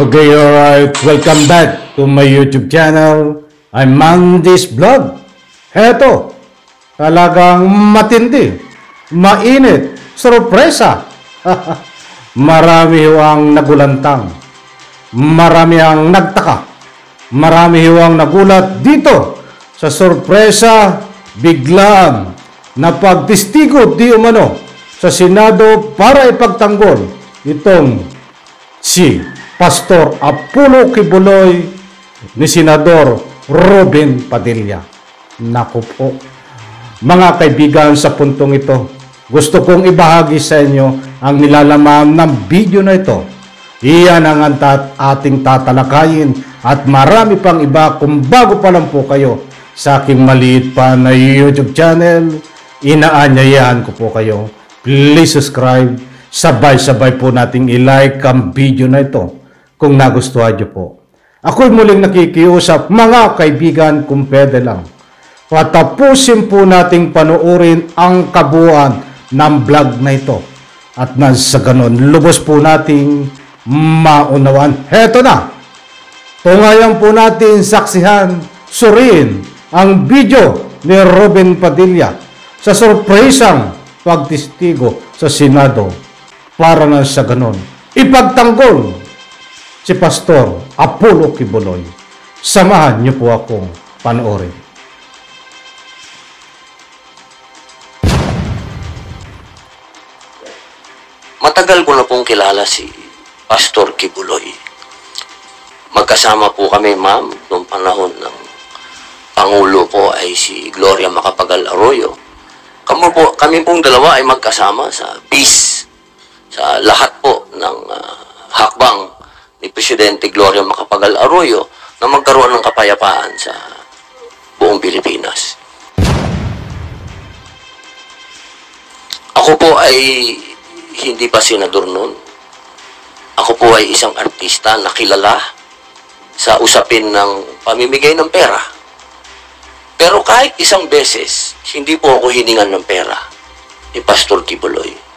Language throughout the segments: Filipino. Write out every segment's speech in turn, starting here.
Okay, alright. Welcome back to my YouTube channel. I'm Mandy's Vlog. Heto, talagang matindi, mainit, sorpresa. Marami ho ang nagulantang, marami ang nagtaka, marami ho ang nagulat dito sa sorpresa biglaan na pagtistigo di umano sa Senado para ipagtanggol itong si Pastor Apollo Kibuloy ni Senador Robin Padilla. Naku po, mga kaibigan, sa puntong ito, gusto kong ibahagi sa inyo ang nilalaman ng video na ito. Iyan ang ating tatalakayin at marami pang iba. Kung bago pa lang po kayo sa aking maliit pa na YouTube channel, inaanyayahan ko po kayo. Please subscribe. Sabay-sabay po nating i-like ang video na ito kung nagustuhan nyo po. Ako'y muling nakikiusap, mga kaibigan, kung pwede lang, patapusin po nating panoorin ang kabuuan ng vlog na ito. At sa ganon, lubos po nating maunawan. Heto na! Tungayan po natin, saksihan, suriin ang video ni Robin Padilla sa sorpresang pagtistigo sa Senado para na sa ganon ipagtanggol si Pastor Apollo Kibuloy. Samahan niyo po akong panoorin. Matagal ko na pong kilala si Pastor Kibuloy. Magkasama po kami, ma'am, noong panahon ng Pangulo po ay si Gloria Macapagal Arroyo. Kami pong dalawa ay magkasama sa peace, sa lahat po ng hakbang ni Presidente Gloria Macapagal Arroyo na magkaroon ng kapayapaan sa buong Pilipinas. Ako po ay hindi pa senador noon. Ako po ay isang artista na kilala sa usapin ng pamimigay ng pera. Pero kahit isang beses, hindi po ako hiningan ng pera ni Pastor Kibuloy.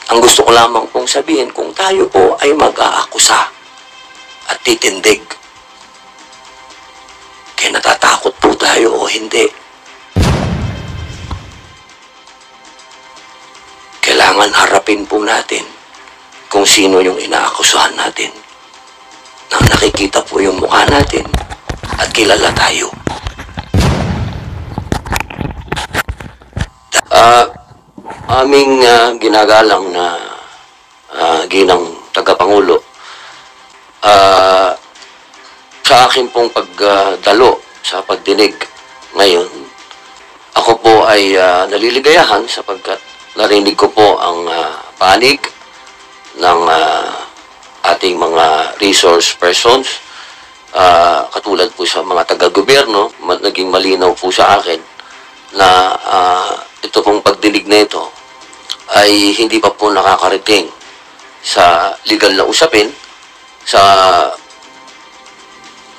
Ang gusto ko lamang pong sabihin, kung tayo po ay mag-aakusa at titindig, kaya natatakot po tayo o hindi, kailangan harapin po natin kung sino yung inaakusahan natin. Nang nakikita po yung mukha natin at kilala tayo. Aming ginagalang na ginang tagapangulo, sa akin pong pagdalo sa pagdinig ngayon, ako po ay naliligayahan sapagkat narinig ko po ang panig ng ating mga resource persons, katulad po sa mga taga-gobyerno. Naging malinaw po sa akin na ito pong pagdinig na ito ay hindi pa po nakakarating sa legal na usapin, sa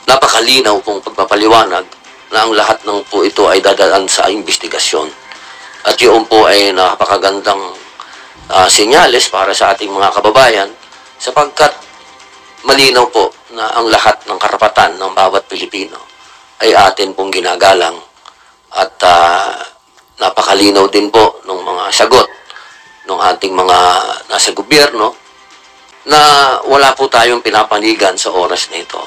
napakalinaw pong pagpapaliwanag na ang lahat ng po ito ay dadaan sa investigasyon. At yun po ay napakagandang senyales para sa ating mga kababayan, sapagkat malinaw po na ang lahat ng karapatan ng bawat Pilipino ay atin pong ginagalang. At napakalinaw din po ng mga sagot ng ating mga nasa gobyerno na wala po tayong pinapanigan sa oras na ito.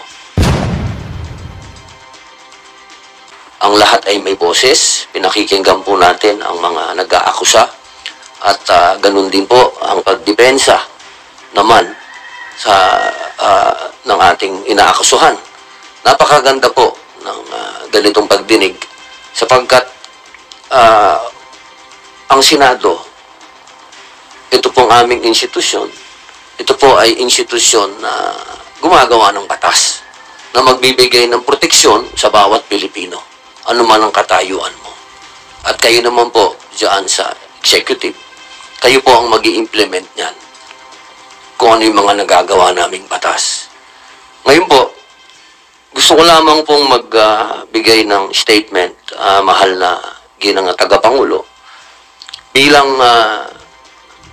Ang lahat ay may boses, pinakikinggan po natin ang mga nag-aakusa at ganun din po ang pagdepensa naman sa ng ating inaakusuhan. Napakaganda po ng ganitong pagdinig sapagkat ang Senado, ito pong aming institusyon, ito po ay institusyon na gumagawa ng batas na magbibigay ng proteksyon sa bawat Pilipino, ano man ang katayuan mo. At kayo naman po diyan sa executive, kayo po ang mag-i-implement niyan kung ano yung mga nagagawa naming batas. Ngayon po, gusto ko lamang pong magbigay ng statement, mahal na ginang tagapangulo, bilang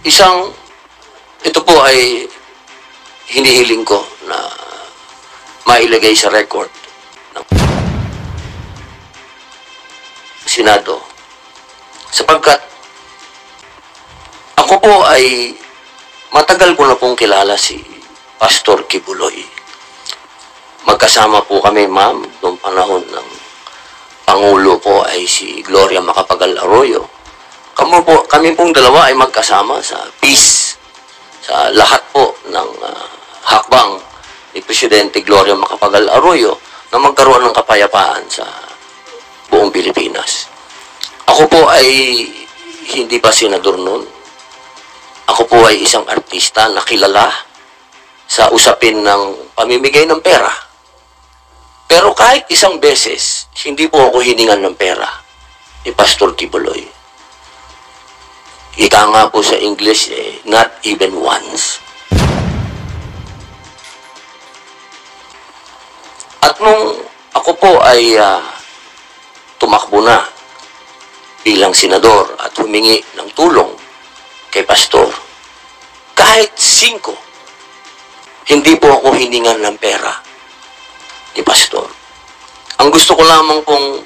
isang ito po ay hinihiling ko na mailagay sa record ng Senado sapagkat ako po ay matagal ko na pong kilala si Pastor Kibuloy. Magkasama po kami, ma'am, noong panahon ng Pangulo po ay si Gloria Macapagal Arroyo. Kami pong dalawa ay magkasama sa peace, sa lahat po ng hakbang ni Presidente Gloria Macapagal Arroyo na magkaroon ng kapayapaan sa buong Pilipinas. Ako po ay hindi pa senador noon. Ako po ay isang artista na kilala sa usapin ng pamimigay ng pera. Pero kahit isang beses, hindi po ako hiningan ng pera ni Pastor Kibuloy. Ika nga po sa English, not even once. At nung ako po ay tumakbo na bilang senador at humingi ng tulong kay Pastor, kahit 5, hindi po ako hiningan ng pera ni Pastor. Ang gusto ko lamang pong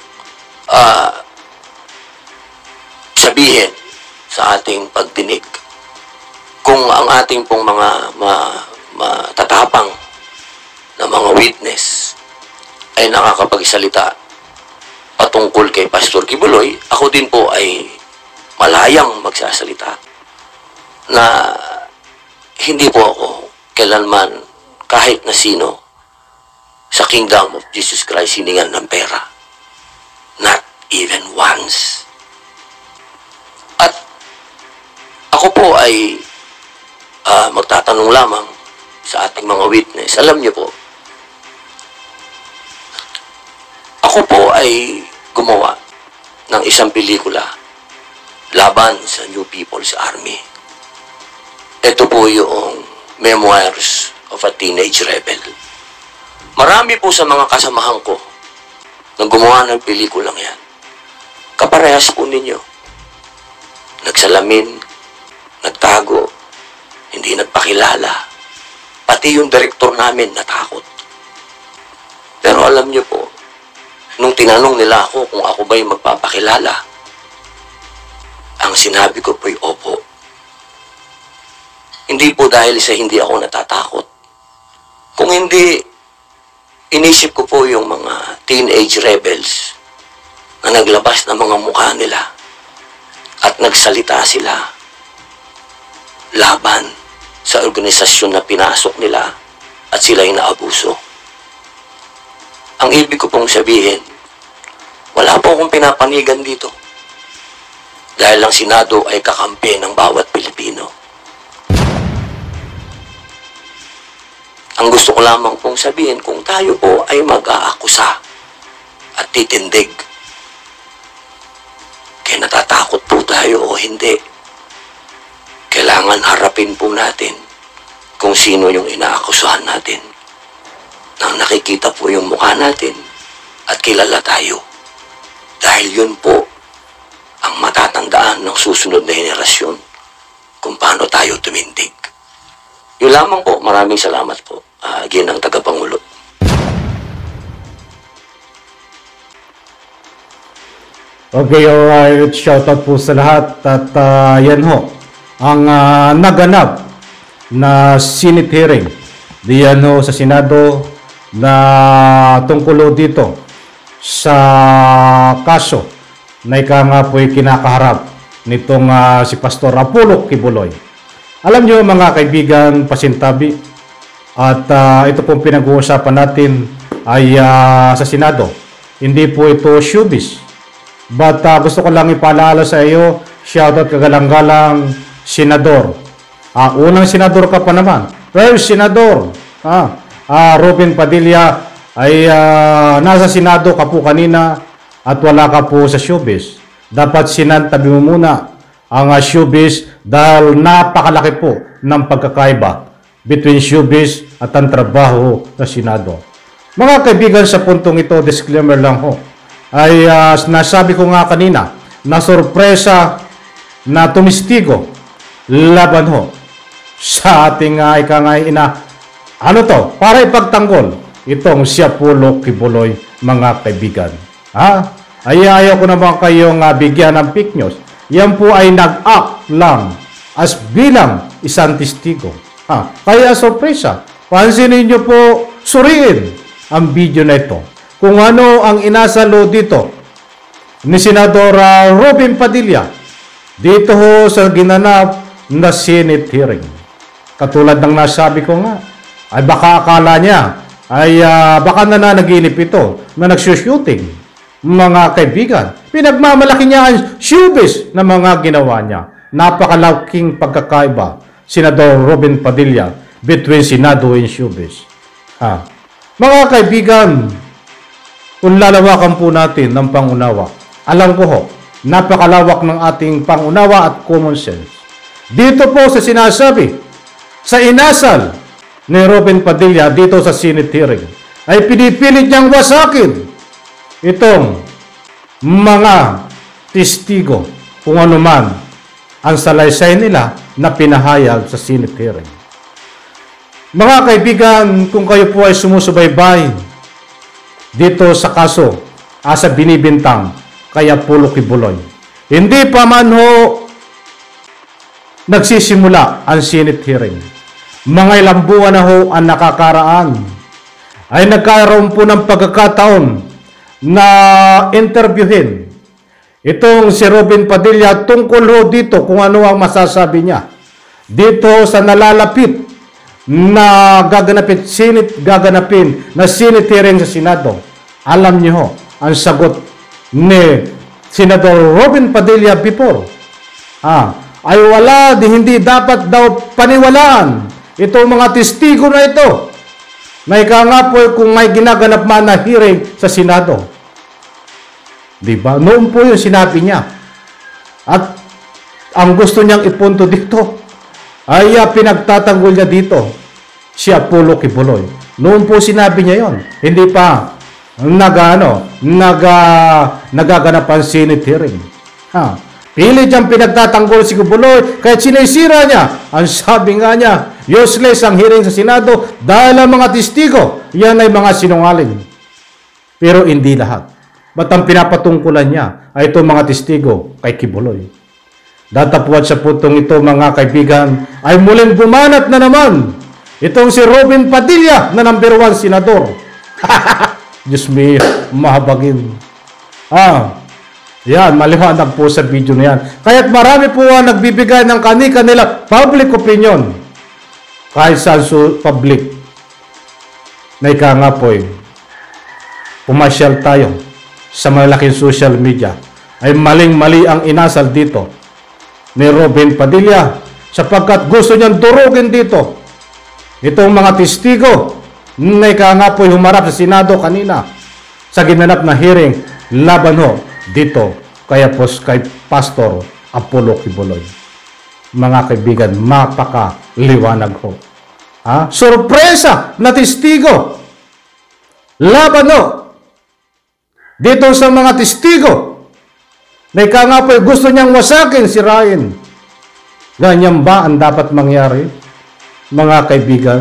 sabihin sa ating pagdinig, kung ang ating pong mga matatapang na mga witness ay nakakapagsalita patungkol kay Pastor Kibuloy, ako din po ay malayang magsasalita na hindi po ako kailanman kahit na sino sa Kingdom of Jesus Christ hiningan ng pera. Not even once. At ako po ay magtatanong lamang sa ating mga witness. Alam niyo po, ako po ay gumawa ng isang pelikula laban sa New People's Army. Ito po yung Memoirs of a Teenage Rebel. Marami po sa mga kasamahan ko na gumawa ng pelikulang yan. Kaparehas po ninyo. Nagsalamin, nagtago, hindi nagpakilala. Pati yung direktor namin natakot. Pero alam niyo po, nung tinanong nila ako kung ako ba'y magpapakilala, ang sinabi ko po'y opo. Hindi po dahil sa hindi ako natatakot. Kung hindi, inisip ko po yung mga teenage rebels na naglabas ng mga mukha nila at nagsalita sila laban sa organisasyon na pinasok nila at sila'y naabuso. Ang ibig ko pong sabihin, wala po akong pinapanigan dito dahil ang Senado ay kakampi ng bawat Pilipino. Ang gusto ko lamang pong sabihin, kung tayo po ay mag-aakusa at titindig, kaya natatakot po tayo o hindi, kailangan harapin po natin kung sino yung inaakusahan natin. Nang nakikita po yung mukha natin at kilala tayo. Dahil yun po ang matatandaan ng susunod na henerasyon kung paano tayo tumindig. Yun lamang po. Maraming salamat po. Ginang Tagapangulo. Okay, alright. Shoutout po sa lahat. At yan ho, ang naganap na Senate hearing diyan ho sa Senado na tungkol dito sa kaso na ika nga po'y kinakaharap nitong si Pastor Apollo Kibuloy. Alam nyo mga kaibigan, pasintabi, at ito pong pinag-uusapan natin ay sa Senado. Hindi po ito showbiz. But gusto ko lang ipaalala sa iyo, shoutout kagalang-galang Senador. Unang Senador ka pa naman. First Senador. Robin Padilla ay nasa Senado ka po kanina at wala ka po sa showbiz. Dapat sinantabi mo muna ang showbiz dahil napakalaki po ng pagkakaiba between showbiz at ang trabaho sa Senado. Mga kaibigan, sa puntong ito, disclaimer lang ho, ay nasabi ko nga kanina na sorpresa na tumistigo laban ho sa ating ano to, para ipagtanggol itong si Apollo Kibuloy, mga kaibigan. Ayaw ko naman kayong bigyan ng fake news. Yan po ay nag-act lang as bilang isang testigo. Kaya sorpresa, pansinin nyo po, suriin ang video na ito. Kung ano ang inasalo dito ni Senador Robin Padilla dito ho sa ginanap na Senate hearing. Katulad ng nasabi ko nga, ay baka akala niya, ay baka nananaginip ito na nagsushooting, mga kaibigan. Pinagmamalaki niya ang showbiz na mga ginawa niya. Napakalaking pagkakaiba, Senador Robin Padilla, between Senado and showbiz. Mga kaibigan, kung lalawakan po natin ng pangunawa, alam ko ho, napakalawak ng ating pangunawa at common sense. Dito po sa sinasabi, sa inasal ni Robin Padilla dito sa Senate hearing, ay pinipilit niyang wasakin itong mga testigo kung ano man ang salaysay nila na pinahayag sa Senate hearing. Mga kaibigan, kung kayo po ay sumusubaybay dito sa kaso sa binibintang kay Apollo Kibuloy, hindi pa man ho nagsisimula ang Senate hearing. Mga ilang buwan na ho ang nakakaraan, ay nagkaroon po ng pagkakataon na interviewin itong si Robin Padilla tungkol ho dito kung ano ang masasabi niya dito sa nalalapit na gaganapin na Senate hearing sa Senado. Alam niyo ho, ang sagot ni Senador Robin Padilla before, ay hindi dapat daw paniwalaan itong mga testigo na ito na ika nga po kung may ginaganap man na hearing sa Senado. Diba? Noon po yung sinabi niya. At ang gusto niyang ipunto dito ay pinagtatanggol niya dito si Apollo Kibuloy. Noon po sinabi niya yon. Hindi pa nagaganap ang Senate hearing. Pilit niyang pinagtatanggol si Kibuloy kahit sinisira niya. Ang sabi nga niya, useless ang hearing sa Senado dahil ang mga testigo, yan ay mga sinungaling. Pero hindi lahat. Ba't ang pinapatungkulan niya ay itong mga testigo kay Kibuloy? Datapuan sa puntong ito, mga kaibigan, ay muling bumanat na naman itong si Robin Padilla na number 1 senador. Diyos me, mahabagin. Yan, maliwanag po sa video na yan. Kaya't marami po ang nagbibigay ng kanila public opinion. Kahit sa public na ika nga po pumasyal tayo sa malaking social media, ay maling-mali ang inasal dito ni Robin Padilla sapagkat gusto niyang durugin dito itong mga testigo na ika nga po humarap sa Senado kanina sa ginanap na hearing laban ho dito kay Pastor Apollo Kibuloy. Mga kaibigan, mapakaliwanag ho. Sorpresa na testigo laban ho dito sa mga testigo na ika nga po gusto niyang wasakin, sirain. Ganyan ba ang dapat mangyari? Mga kaibigan,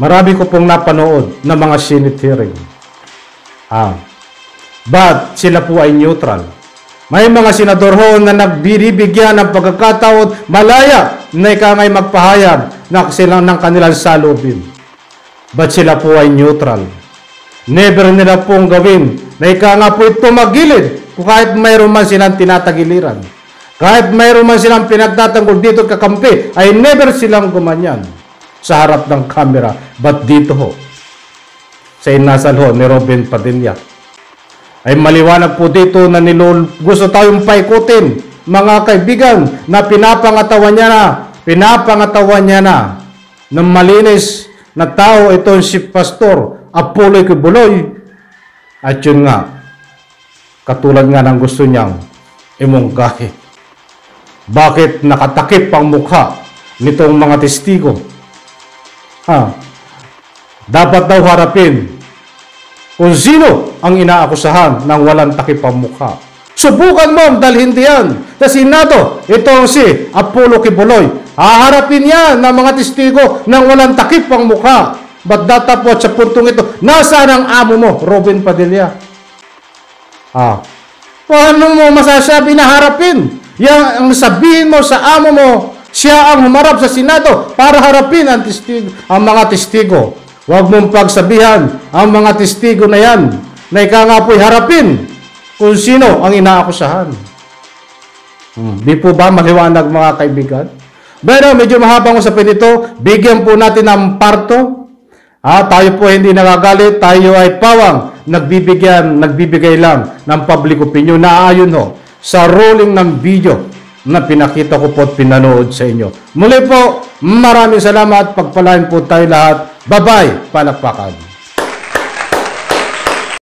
marami ko pong napanood na mga Senate hearing. But sila po ay neutral. May mga senador ho na nagbibigyan ng pagkakataon malaya na ika nga'y magpahayag na sila ng kanilang salubin. But sila po ay neutral. Never nila pong gawin na ika nga po tumagilid kung kahit mayroon man silang tinatagiliran. Kahit mayroon man silang pinagtatanggol dito kakampi, ay never silang gumanyan sa harap ng camera. But dito ho, sa inasal ho ni Robin Padilla, ay maliwanag po dito na gusto tayong paikutin, mga kaibigan, na pinapangatawan niya na ng malinis na tao itong si Pastor Apollo Kibuloy. At yun nga, katulad nga ng gusto niyang imungkahi. Bakit nakatakip ang mukha nitong mga testigo? Dapat daw harapin kung sino ang inaakusahan ng walang takip ang mukha. Subukan mo ang dalhin diyan sa Senado. Ito si Apollo Kibuloy. Haharapin yan ng mga testigo nang walang takip ang mukha. Ba't datapot sa puntong ito? Nasaan ang amo mo, Robin Padilla? Paano mo masasabi na harapin? Yang ang sabihin mo sa amo mo, siya ang humarap sa Senado para harapin ang mga testigo. Huwag mong pagsabihan ang mga testigo na yan na ika nga po'y harapin kung sino ang inaakusahan. Di po ba maliwanag mga kaibigan? Pero medyo mahabang usapin ito, bigyan po natin ng parto. Tayo po hindi nagagalit, tayo ay pawang nagbibigay lang ng public opinion na ayon sa ruling ng video na pinakita ko po at pinanood sa inyo. Muli po, maraming salamat. Pagpalain po tayo lahat. Bye-bye. Palakpakan.